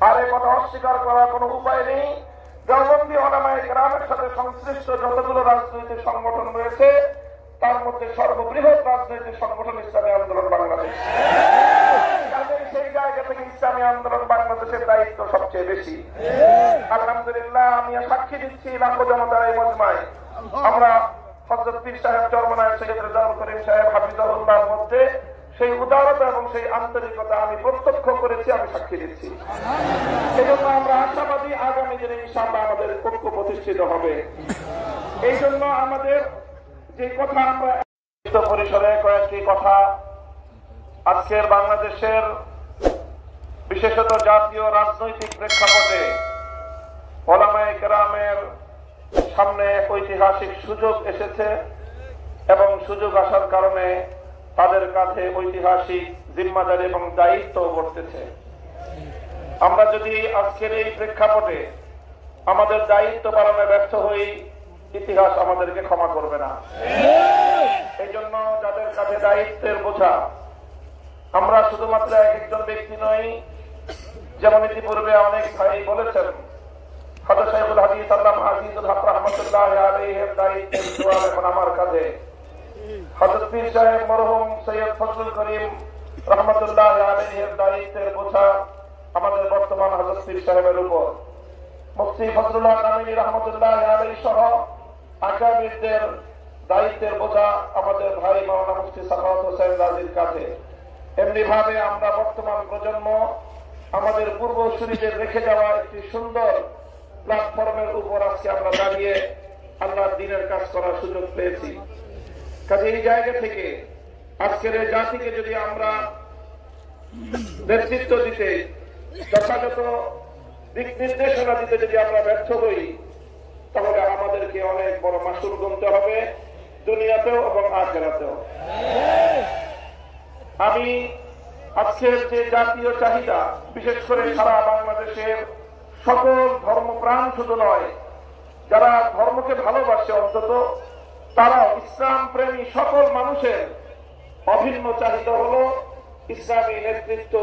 আর এই কথা অস্বীকার করার কোনো উপায় নেই। দেওবন্দি উলামায়ে কেরামের সাথে সংশ্লিষ্ট যতগুলো রাজনৈতিক সংগঠন রয়েছে তার মধ্যে সর্ববৃহৎ রাজনৈতিক সংগঠন ইসলামী আন্দোলন বাংলাদেশ। কাজেই সেই জায়গা থেকে ইসলামী আন্দোলন বাংলাদেশের দায়িত্ব সবচেয়ে বেশি। আলহামদুলিল্লাহ, আমি সাক্ষী দিচ্ছি লাখো জনতার এই মজমায় আমরা হযরত পীর সাহেব চরমনায় সৈয়দ রেজাউল করিম সাহেব হাফিজাহুল্লাহর মধ্যে সেই উদারতা এবং সেই আন্তরিকতা আমি প্রত্যক্ষ করেছি, আমি সাক্ষী দিচ্ছি। এই জন্য আমরা আশাবাদী আগামী দিনে ইনশাআল্লাহ আমাদের ঐক্য প্রতিষ্ঠিত হবে। এই জন্য আমাদের যে কথা আমরা পরিসরে কয়েকটি কথা আজকের বাংলাদেশের বিশেষত জাতীয় রাজনৈতিক প্রেক্ষাপটে উলামায়ে কেরামের সামনে ঐতিহাসিক সুযোগ এসেছে এবং সুযোগ আসার কারণে তাদের কাছে ঐতিহাসিক জিম্মাদারি এবং দায়িত্ব বর্তেছে। আমরা যদি আজকের এই প্রেক্ষাপটে আমাদের দায়িত্ব পালনে ব্যর্থ হই, ইতিহাস আমাদেরকে ক্ষমা করবে না। এই জন্য যাদের কাছে দায়িত্বের বোঝা, আমরা শুধুমাত্র একজন ব্যক্তি নই, যেমন ইতিপূর্বে অনেক ভাই বলেছেন, হযরত শাইখুল হাদিস আল্লামা আজিজুল হক রাহমাতুল্লাহি আলাইহির দায়িত্বের জোয়ার এখন আমার কাঁধে। হযরত পীর সাহেব মরহুম সৈয়দ ফজলুল করিম রাহমাতুল্লাহি আলাইহির দায়িত্বের বোঝা আমাদের বর্তমান হযরত পীর সাহেবের উপর। মুফতি ফজলুল্লাহ কামিনী রাহমাতুল্লাহি আলাইহি সহ আকাবিরদের দায়িত্বের বোঝা আমাদের ভাই মাওলানা মুফতি সাখাওয়াত হোসেন রাজির কাছে। এমনি ভাবে আমরা বর্তমান প্রজন্ম আমাদের পূর্বসূরীদের রেখে যাওয়া একটি সুন্দর প্ল্যাটফর্মের উপর আজকে আমরা দাঁড়িয়ে আল্লাহর দ্বীনের কাজ করার সুযোগ পেয়েছি। কাজে এই জায়গা থেকে আজকের এই জাতিকে যদি আমরা নেতৃত্ব দিতে, যথাযথ দিক নির্দেশনা দিতে যদি আমরা ব্যর্থ হই, তাহলে আমাদেরকে অনেক বড় মাসুল গুনতে হবে, দুনিয়াতেও এবং আখিরাতেও। আমি আজকের যে জাতীয় চাহিদা, বিশেষ করে সারা বাংলাদেশের সকল ধর্মপ্রাণ শুধু নয়, যারা ধর্মকে ভালোবাসে অন্তত তারা ইসলাম প্রেমী সকল মানুষের অভিন্ন চাহিদা হল ইসলামী নেতৃত্ব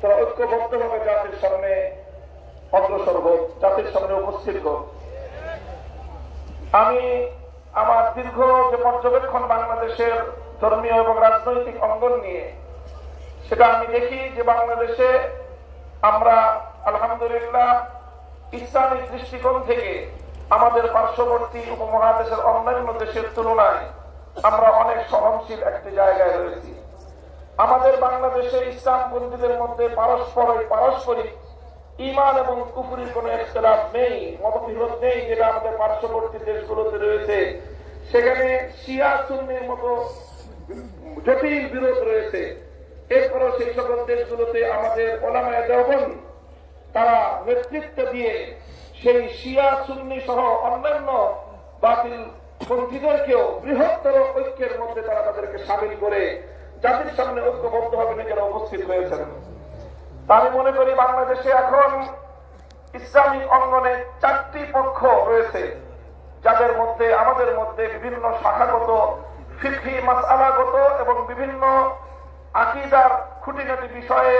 তারা ঐক্যবদ্ধভাবে জাতির সামনে অগ্রসর হোক, জাতির সামনে উপস্থিত হোক। আমি আমার দীর্ঘ যে পর্যবেক্ষণ বাংলাদেশের ধর্মীয় এবং রাজনৈতিক অঙ্গন নিয়ে, সেটা আমি দেখি যে বাংলাদেশে আমরা আলহামদুলিল্লাহ ইসলামিক দৃষ্টিকোণ থেকে আমাদের পার্শ্ববর্তী উপমহাদেশের অন্যান্য দেশের তুলনায় আমরা অনেক সহনশীল একটি জায়গায় রয়েছি। আমাদের বাংলাদেশে ইসলামপন্থীদের মধ্যে পারস্পরিক ঈমান এবং কুফরির কোন ইখতিলাফ নেই, মতবিরোধ নেই, যেটা আমাদের পার্শ্ববর্তী দেশগুলোতে রয়েছে। সেখানে শিয়া সুন্নির মতো জটিল বিরোধ রয়েছে। এরপরও সেই সকল দেশগুলোতে আমাদের উলামায়ে দেওবন্দ তারা নেতৃত্ব দিয়ে সেই শিয়া সুন্নি সহ অন্যান্য বাতিল পন্থীদেরকেও বৃহত্তর ঐক্যের মধ্যে তারা তাদেরকে সামিল করে জাতির সামনে ঐক্যবদ্ধভাবে নিজেরা উপস্থিত হয়েছেন। আমি মনে করি বাংলাদেশে এখন ইসলামিক অঙ্গনে 4টি পক্ষ রয়েছে, যাদের মধ্যে আমাদের মধ্যে বিভিন্ন শাখাগত, ফিকহি মাসআলাগত এবং বিভিন্ন আকীদার খুঁটিনাটি বিষয়ে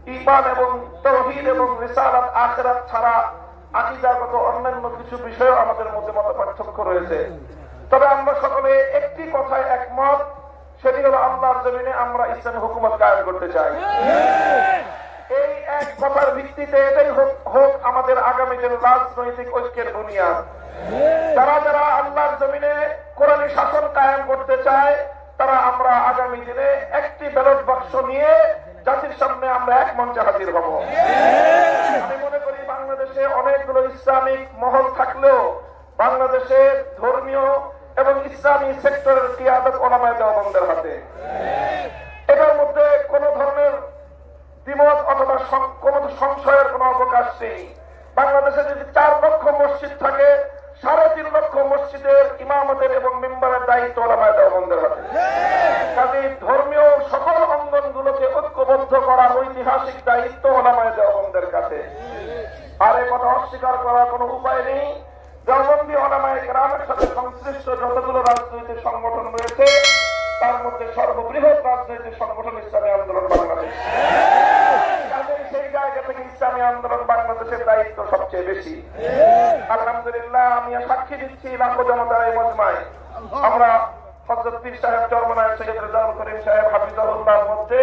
ঈমান এবং তাওহীদ এবং রিসালাত আখিরাত ছাড়া আকীদাগত অন্যান্য কিছু বিষয়ও আমাদের মধ্যে মতপার্থক্য রয়েছে। তবে আমরা সকলে একটি কথায় একমত, সেটি হলো আল্লাহর জমিনে আমরা ইসলামী হুকুমত কায়েম করতে চাই। এই এক কথার ভিত্তিতে এটাই হোক আমাদের আগামী দিনের রাজনৈতিক ঐক্যের বুনিয়াদ। যারা যারা আল্লাহর জমিনে কোরআনী শাসন কায়েম করতে চায়, তারা আমরা আগামী দিনে একটি ব্যালট বাক্স নিয়ে জাতির সামনে আমরা এক মঞ্চে হাজির হব। আমি মনে করি বাংলাদেশে অনেকগুলো ইসলামিক মহল থাকলেও বাংলাদেশের ধর্মীয় এবং ইসলামী সেক্টরের কিয়াদত উলামায়ে দেওবন্দের হাতে। এটার মধ্যে কোন ধরনের দ্বিমত অথবা কোন সংশয়ের কোন অবকাশ নেই। বাংলাদেশে যদি 4 লক্ষ মসজিদ থাকে, 3.5 লক্ষ মসজিদের ইমামতের এবং মিম্বারের দায়িত্ব উলামায়ে দেওবন্দের হাতে। কাজেই ধর্মীয় সকল অঙ্গনগুলোকে ঐক্যবদ্ধ করার ঐতিহাসিক দায়িত্ব উলামায়ে দেওবন্দের কাছে। আর এই কথা অস্বীকার করার কোন উপায় নেই। দেওবন্দি উলামায়ে কেরামের সাথে সংশ্লিষ্ট যতগুলো রাজনৈতিক সংগঠন রয়েছে তার মধ্যে সর্ববৃহৎ রাজনৈতিক সংগঠন ইসলামী আন্দোলন বাংলাদেশ। কাজেই সেই জায়গা থেকে ইসলামী ইসলামী আন্দোলন বাংলাদেশের দায়িত্ব সবচেয়ে বেশি। আলহামদুলিল্লাহ, আমি সাক্ষী দিচ্ছি লাখো জনতার এই মজমায় আমরা হযরত পীর সাহেব চরমনায় সৈয়দ রেজাউল করিম সাহেব হাফিজাহুল্লাহর মধ্যে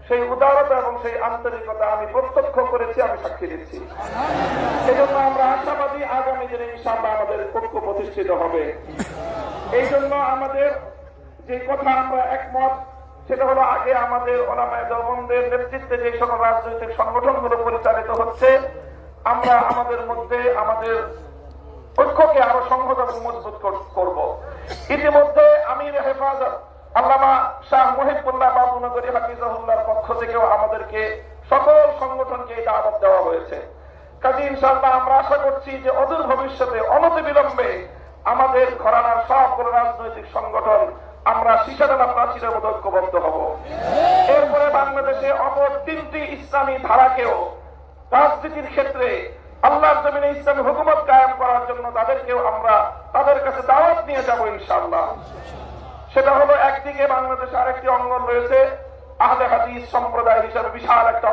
সেই উদারতা এবং সেই আন্তরিকতা আমি প্রত্যক্ষ করেছি, আমি সাক্ষী দিচ্ছি। এই জন্য আমরা আশাবাদী আগামী দিনে ইনশাআল্লাহ আমাদের ঐক্য প্রতিষ্ঠিত হবে। এই জন্য আমাদের যে কথা আমরা একমত, সেটা হলো আগে আমাদের ওলামায়ে দেওবন্দের নেতৃত্বে যে সকল রাজনৈতিক সংগঠনগুলো পরিচালিত হচ্ছে, আমরা আমাদের মধ্যে আমাদের ঐক্যকে আরো সংহত এবং মজবুত করব। ইতিমধ্যে আমির হেফাজত আল্লামা শাহ মুহিবুল্লাহ বাবুনগরী হাফিজাহুল্লাহর পক্ষ থেকেও আমাদেরকে সকল সংগঠনকে এই দাওয়াত দেওয়া হয়েছে। কাজে ইনশাআল্লাহ আমরা আশা করছি যে অদূর ভবিষ্যতে অনতিবিলম্বে আমাদের ঘরানার সবগুলো রাজনৈতিক সংগঠন আমরা শিশাডালা প্রাচীরের মতো ঐক্যবদ্ধ হব। এরপরে বাংলাদেশে অপর 3টি ইসলামী ধারাকেও রাজনীতির ক্ষেত্রে আল্লাহর জমিনে ইসলামী হুকুমত কায়েম করার জন্য তাদেরকেও আমরা তাদের কাছে দাওয়াত নিয়ে যাব ইনশাআল্লাহ। সেটা হলো, একদিকে বাংলাদেশে আরেকটি অঙ্গন রয়েছে আহলে হাদিস সম্প্রদায় হিসেবে বিশাল একটা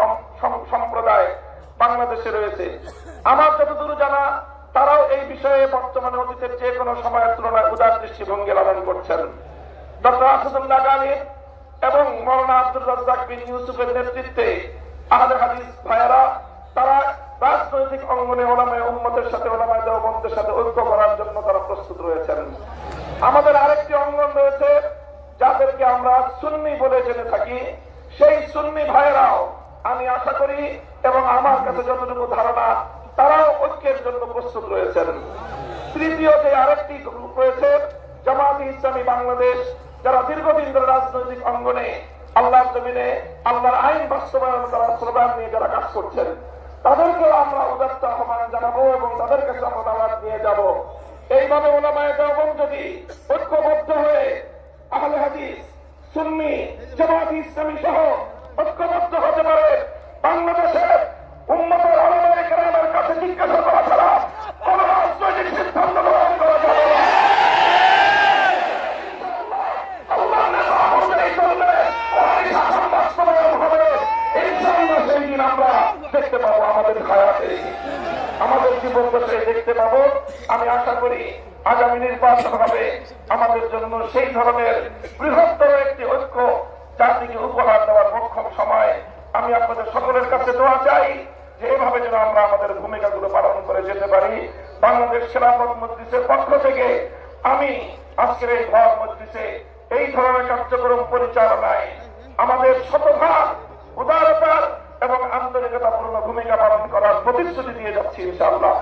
সম্প্রদায় বাংলাদেশে রয়েছে। আমার যতদূর জানা, তারাও এই বিষয়ে বর্তমানে অতীতের যে কোনো সময়ের তুলনায় উদার দৃষ্টিভঙ্গি লালন করছেন। ডক্টর আসাদুল্লাহ গালিব এবং মওলানা আব্দুর রাজ্জাক বিন ইউসুফের নেতৃত্বে আহলে হাদিস ভাইয়েরা তারা রাজনৈতিক অঙ্গনে ওলামায়ে উম্মতের সাথে ওলামায়ে দেওবন্দের সাথে ঐক্য করার জন্য তারা প্রস্তুত রয়েছেন। আমাদের আরেকটি অঙ্গন রয়েছে যাদেরকে আমরা সুন্নি বলে জেনে থাকি, সেই সুন্নি ভাইয়েরাও আমি আশা করি এবং আমার কাছে যতটুকু ধারণা তারাও ঐক্যের জন্য প্রস্তুত রয়েছেন। তৃতীয় যে আরেকটি গ্রুপ রয়েছে জামায়াতে ইসলামী বাংলাদেশ, যারা দীর্ঘদিন ধরে রাজনৈতিক অঙ্গনে আল্লাহর জমিনে আল্লাহর আইন বাস্তবায়ন করার স্লোগান নিয়ে যারা কাজ করছেন, তাদেরকেও আমরা উদাত্ত আহ্বান জানাবো এবং তাদের কাছে আমরা দাওয়াত নিয়ে যাব। এইভাবে ওলামায়ে দেওবন্দ যদি ঐক্যবদ্ধ হয়ে আহলে হাদিস, সুন্নি, জামায়াতে ইসলামী সহ ঐক্যবদ্ধ হতে পারে, বাংলাদেশের উম্মতের ওলামায়ে কেরামের কাছে জিজ্ঞাসা করা ছাড়া কোন রাজনৈতিক সিদ্ধান্ত গ্রহণ করা যাবে না। আল্লাহ নেতা অনুযায়ী চলবে, ওই শাসন বাস্তবায়ন হবে ইনশাআল্লাহ। সেই দিন আমরা দেখতে পাবো আমাদের হায়াতে, আমাদের জীবন দশায় দেখতে পাবো। আমি আশা করি আগামী নির্বাচন হবে আমাদের জন্য সেই ধরনের বৃহত্তর একটি ঐক্য জাতিকে উপহার দেওয়ার মোক্ষম সময়। আমি আপনাদের সকলের কাছে দোয়া চাই যে এভাবে যেন আমরা আমাদের ভূমিকাগুলো পালন করে যেতে পারি। বাংলাদেশ খেলাফত মজলিসের পক্ষ থেকে আমি আজকের এই ঘর মজলিসে এই ধরনের কার্যক্রম পরিচালনায় আমাদের শতভাগ উদারতার এবং আন্তরিকতাপূর্ণ ভূমিকা পালন করার প্রতিশ্রুতি দিয়ে যাচ্ছি ইনশাআল্লাহ।